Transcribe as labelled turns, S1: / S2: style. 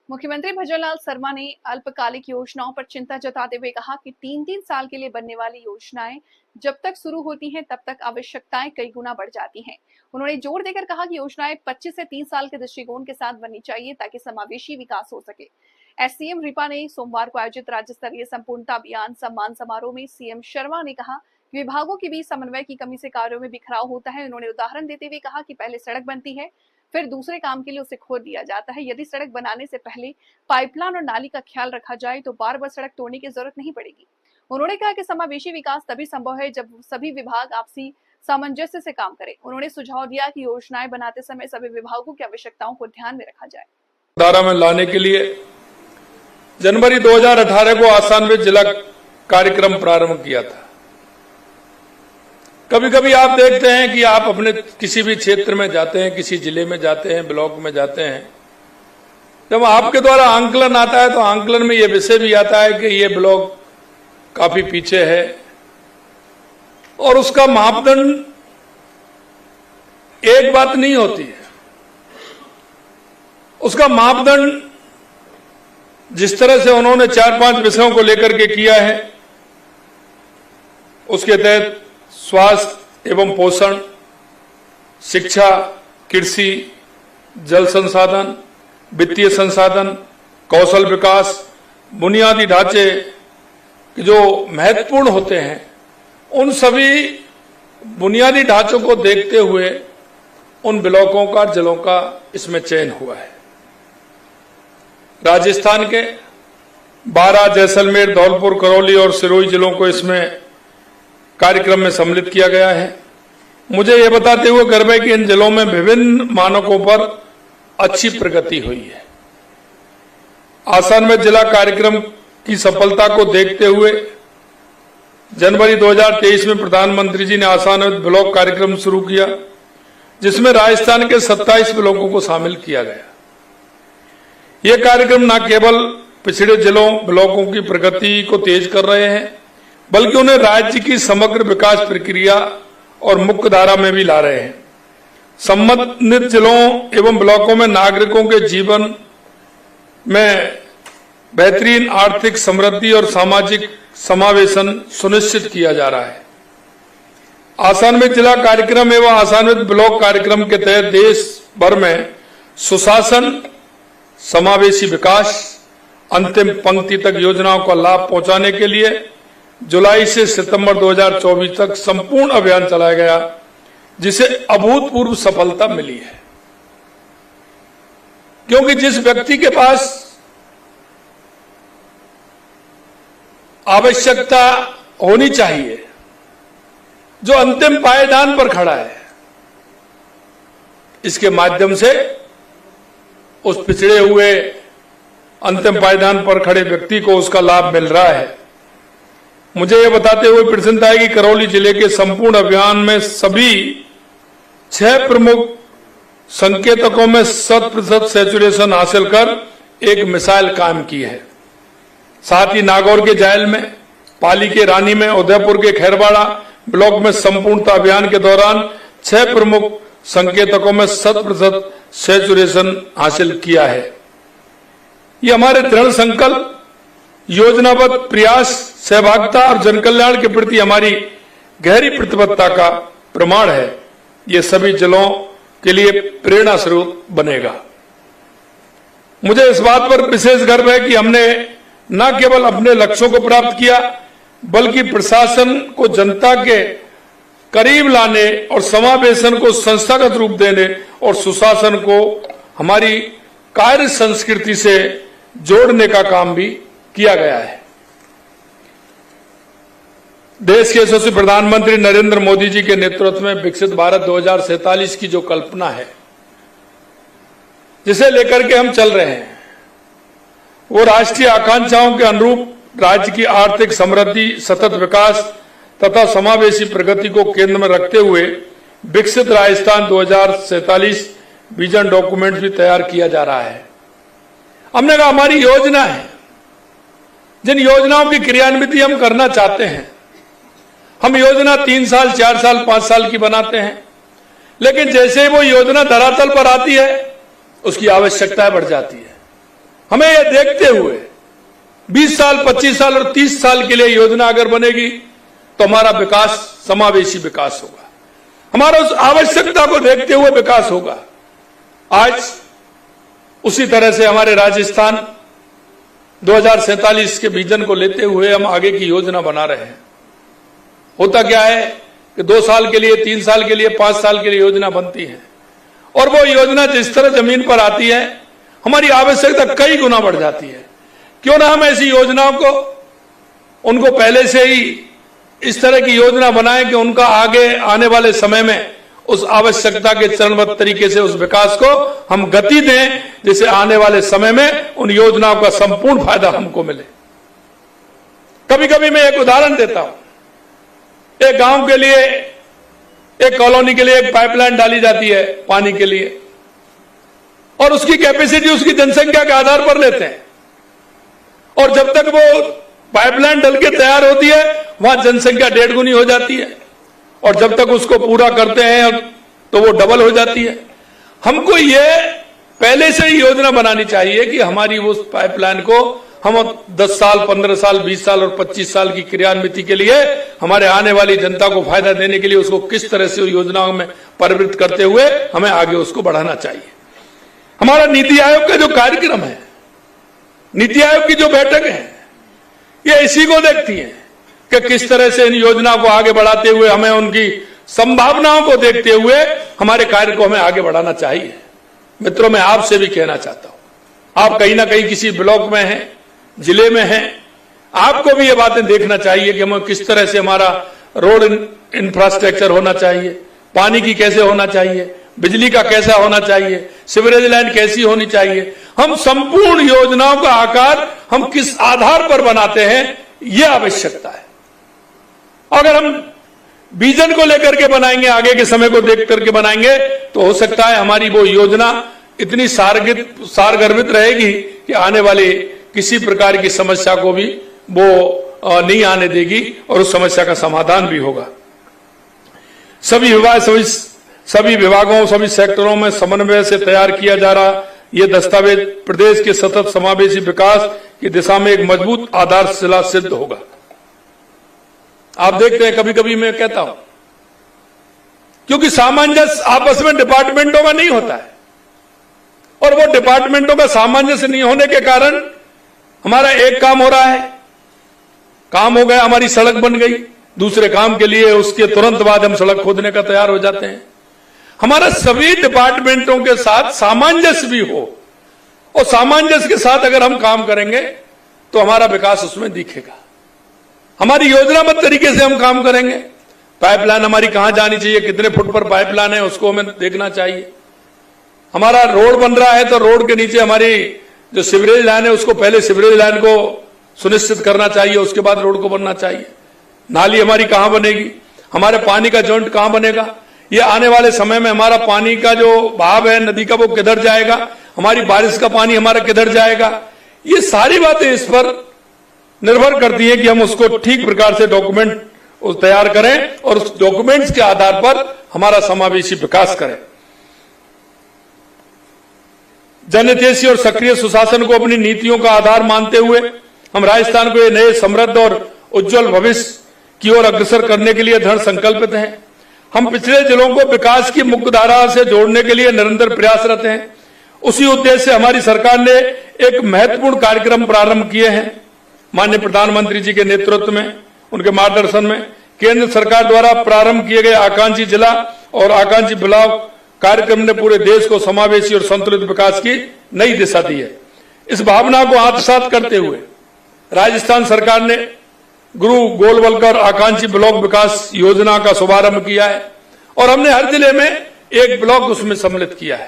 S1: मुख्यमंत्री भजनलाल शर्मा ने अल्पकालिक योजनाओं पर चिंता जताते हुए कहा कि 3-3 साल के लिए बनने वाली योजनाएं जब तक शुरू होती हैं तब तक आवश्यकताएं कई गुना बढ़ जाती हैं। उन्होंने जोर देकर कहा कि योजनाएं 25 से 30 साल के दृष्टिकोण के साथ बननी चाहिए ताकि समावेशी विकास हो सके। एससीएम रिपा ने सोमवार को आयोजित राज्य स्तरीय संपूर्णता अभियान सम्मान समारोह में सीएम शर्मा ने कहा कि विभागों के बीच समन्वय की कमी से कार्यों में बिखराव होता है। उन्होंने उदाहरण देते हुए कहा कि पहले सड़क बनती है, फिर दूसरे काम के लिए उसे खोद दिया जाता है। यदि सड़क बनाने से पहले पाइपलाइन और नाली का ख्याल रखा जाए तो बार बार सड़क तोड़ने की जरूरत नहीं पड़ेगी। उन्होंने कहा कि समावेशी विकास तभी संभव है जब सभी विभाग आपसी सामंजस्य से काम करें। उन्होंने सुझाव दिया कि योजनाएं बनाते समय सभी विभागों की आवश्यकताओं को ध्यान में रखा जाए।
S2: धारा में लाने के लिए जनवरी 2018 को आसान में जिला कार्यक्रम प्रारंभ किया था। कभी कभी आप देखते हैं कि आप अपने किसी भी क्षेत्र में जाते हैं, किसी जिले में जाते हैं, ब्लॉक में जाते हैं, जब आपके द्वारा आंकलन आता है तो आंकलन में यह विषय भी आता है कि ये ब्लॉक काफी पीछे है और उसका मापदंड एक बात नहीं होती है। उसका मापदंड जिस तरह से उन्होंने 4-5 विषयों को लेकर के किया है, उसके तहत स्वास्थ्य एवं पोषण, शिक्षा, कृषि, जल संसाधन, वित्तीय संसाधन, कौशल विकास, बुनियादी ढांचे जो महत्वपूर्ण होते हैं, उन सभी बुनियादी ढांचों को देखते हुए उन ब्लॉकों का, जिलों का इसमें चयन हुआ है। राजस्थान के 12, जैसलमेर, धौलपुर, करौली और सिरोही जिलों को इसमें कार्यक्रम में सम्मिलित किया गया है। मुझे यह बताते हुए गर्व है कि इन जिलों में विभिन्न मानकों पर अच्छी प्रगति हुई है। आसान में जिला कार्यक्रम की सफलता को देखते हुए जनवरी 2023 में प्रधानमंत्री जी ने आसान में ब्लॉक कार्यक्रम शुरू किया, जिसमें राजस्थान के 27 ब्लॉकों को शामिल किया गया। यह कार्यक्रम न केवल पिछड़े जिलों, ब्लॉकों की प्रगति को तेज कर रहे हैं, बल्कि उन्हें राज्य की समग्र विकास प्रक्रिया और मुख्य धारा में भी ला रहे हैं। संबंधित जिलों एवं ब्लॉकों में नागरिकों के जीवन में बेहतरीन आर्थिक समृद्धि और सामाजिक समावेशन सुनिश्चित किया जा रहा है। आसानवित जिला कार्यक्रम एवं आसानवित ब्लॉक कार्यक्रम के तहत देश भर में सुशासन, समावेशी विकास, अंतिम पंक्ति तक योजनाओं का लाभ पहुंचाने के लिए जुलाई से सितंबर 2024 तक संपूर्ण अभियान चलाया गया, जिसे अभूतपूर्व सफलता मिली है। क्योंकि जिस व्यक्ति के पास आवश्यकता होनी चाहिए, जो अंतिम पायदान पर खड़ा है, इसके माध्यम से उस पिछड़े हुए अंतिम पायदान पर खड़े व्यक्ति को उसका लाभ मिल रहा है। मुझे यह बताते हुए प्रसन्नता है कि करौली जिले के संपूर्ण अभियान में सभी 6 प्रमुख संकेतकों में 100% सैचुरेशन हासिल कर एक मिसाल कायम की है। साथ ही नागौर के जायल में, पाली के रानी में, उदयपुर के खैरवाड़ा ब्लॉक में संपूर्णता अभियान के दौरान 6 प्रमुख संकेतकों में 100% सैचुरेशन हासिल किया है। ये हमारे दृढ़ संकल्प, योजनाबद्ध प्रयास, सहभागिता और जनकल्याण के प्रति हमारी गहरी प्रतिबद्धता का प्रमाण है। ये सभी जिलों के लिए प्रेरणा स्वरूप बनेगा। मुझे इस बात पर विशेष गर्व है कि हमने न केवल अपने लक्ष्यों को प्राप्त किया, बल्कि प्रशासन को जनता के करीब लाने और समावेशन को संस्थागत रूप देने और सुशासन को हमारी कार्य संस्कृति से जोड़ने का काम भी किया गया है। देश के यशस्वी प्रधानमंत्री नरेंद्र मोदी जी के नेतृत्व में विकसित भारत 2047 की जो कल्पना है, जिसे लेकर के हम चल रहे हैं, वो राष्ट्रीय आकांक्षाओं के अनुरूप राज्य की आर्थिक समृद्धि, सतत विकास तथा समावेशी प्रगति को केंद्र में रखते हुए विकसित राजस्थान 2047 विजन डॉक्यूमेंट भी तैयार किया जा रहा है। हमने कहा हमारी योजना है, जिन योजनाओं की क्रियान्विति हम करना चाहते हैं, हम योजना 3 साल, 4 साल, 5 साल की बनाते हैं, लेकिन जैसे ही वो योजना धरातल पर आती है, उसकी आवश्यकताएं बढ़ जाती है। हमें यह देखते हुए 20 साल, 25 साल और 30 साल के लिए योजना अगर बनेगी तो हमारा विकास समावेशी विकास होगा, हमारा उस आवश्यकता को देखते हुए विकास होगा। आज उसी तरह से हमारे राजस्थान 2047 के विजन को लेते हुए हम आगे की योजना बना रहे हैं। होता क्या है कि 2 साल के लिए, 3 साल के लिए, 5 साल के लिए योजना बनती है और वो योजना जिस तरह जमीन पर आती है हमारी आवश्यकता कई गुना बढ़ जाती है। क्यों ना हम ऐसी योजनाओं को उनको पहले से ही इस तरह की योजना बनाएं कि उनका आगे आने वाले समय में उस आवश्यकता के चरणबद्ध तरीके से उस विकास को हम गति दें, जिससे आने वाले समय में उन योजनाओं का संपूर्ण फायदा हमको मिले। कभी कभी मैं एक उदाहरण देता हूं, एक गांव के लिए, एक कॉलोनी के लिए एक पाइपलाइन डाली जाती है पानी के लिए और उसकी कैपेसिटी उसकी जनसंख्या के आधार पर लेते हैं और जब तक वो पाइपलाइन डल के तैयार होती है वहां जनसंख्या 1.5 गुनी हो जाती है और जब तक उसको पूरा करते हैं तो वो डबल हो जाती है। हमको ये पहले से ही योजना बनानी चाहिए कि हमारी उस पाइपलाइन को हम 10 साल, 15 साल, 20 साल और 25 साल की क्रियान्विति के लिए हमारे आने वाली जनता को फायदा देने के लिए उसको किस तरह से योजनाओं में परिवृत्त करते हुए हमें आगे उसको बढ़ाना चाहिए। हमारा नीति आयोग का जो कार्यक्रम है, नीति आयोग की जो बैठक है, ये इसी को देखती है कि किस तरह से इन योजनाओं को आगे बढ़ाते हुए हमें उनकी संभावनाओं को देखते हुए हमारे कार्य को हमें आगे बढ़ाना चाहिए। मित्रों, मैं आपसे भी कहना चाहता हूं, आप कहीं ना कहीं किसी ब्लॉक में हैं, जिले में हैं, आपको भी ये बातें देखना चाहिए कि हमें किस तरह से हमारा रोड इंफ्रास्ट्रक्चर होना चाहिए, पानी की कैसे होना चाहिए, बिजली का कैसा होना चाहिए, सीवरेज लाइन कैसी होनी चाहिए। हम संपूर्ण योजनाओं का आकार हम किस आधार पर बनाते हैं, यह आवश्यकता है। अगर हम विजन को लेकर के बनाएंगे, आगे के समय को देख करके बनाएंगे, तो हो सकता है हमारी वो योजना इतनी सारगर्भित रहेगी कि आने वाले किसी प्रकार की समस्या को भी वो नहीं आने देगी और उस समस्या का समाधान भी होगा। सभी विभागों, सभी सेक्टरों में समन्वय से तैयार किया जा रहा यह दस्तावेज प्रदेश के सतत समावेशी विकास की दिशा में एक मजबूत आधारशिला सिद्ध होगा। आप देखते हैं, कभी कभी मैं कहता हूं, क्योंकि सामंजस्य आपस में डिपार्टमेंटों का नहीं होता है और वो डिपार्टमेंटों का सामंजस्य नहीं होने के कारण हमारा एक काम हो रहा है, काम हो गया, हमारी सड़क बन गई, दूसरे काम के लिए उसके तुरंत बाद हम सड़क खोदने का तैयार हो जाते हैं। हमारा सभी डिपार्टमेंटों के साथ सामंजस्य भी हो और सामंजस्य के साथ अगर हम काम करेंगे तो हमारा विकास उसमें दिखेगा। हमारी योजनाबद्ध तरीके से हम काम करेंगे। पाइपलाइन हमारी कहां जानी चाहिए, कितने फुट पर पाइपलाइन है, उसको हमें देखना चाहिए। हमारा रोड बन रहा है तो रोड के नीचे हमारी जो सीवरेज लाइन है उसको पहले सीवरेज लाइन को सुनिश्चित करना चाहिए, उसके बाद रोड को बनना चाहिए। नाली हमारी कहां बनेगी, हमारे पानी का जॉइंट कहां बनेगा, ये आने वाले समय में हमारा पानी का जो बहाव है नदी का वो किधर जाएगा, हमारी बारिश का पानी हमारा किधर जाएगा, ये सारी बातें इस पर निर्भर करती है कि हम उसको ठीक प्रकार से डॉक्यूमेंट तैयार करें और उस डॉक्यूमेंट्स के आधार पर हमारा समावेशी विकास करें। जनहितैषी और सक्रिय सुशासन को अपनी नीतियों का आधार मानते हुए हम राजस्थान को ये नए समृद्ध और उज्जवल भविष्य की ओर अग्रसर करने के लिए दृढ़ संकल्पित हैं। हम पिछड़े जिलों को विकास की मुख्य धारा से जोड़ने के लिए निरंतर प्रयासरत हैं। उसी उद्देश्य से हमारी सरकार ने एक महत्वपूर्ण कार्यक्रम प्रारंभ किए हैं। माननीय प्रधानमंत्री जी के नेतृत्व में, उनके मार्गदर्शन में केंद्र सरकार द्वारा प्रारंभ किए गए आकांक्षी जिला और आकांक्षी ब्लॉक कार्यक्रम ने पूरे देश को समावेशी और संतुलित विकास की नई दिशा दी है। इस भावना को आत्मसात करते हुए राजस्थान सरकार ने गुरु गोलवलकर आकांक्षी ब्लॉक विकास योजना का शुभारंभ किया है और हमने हर जिले में एक ब्लॉक उसमें सम्मिलित किया है।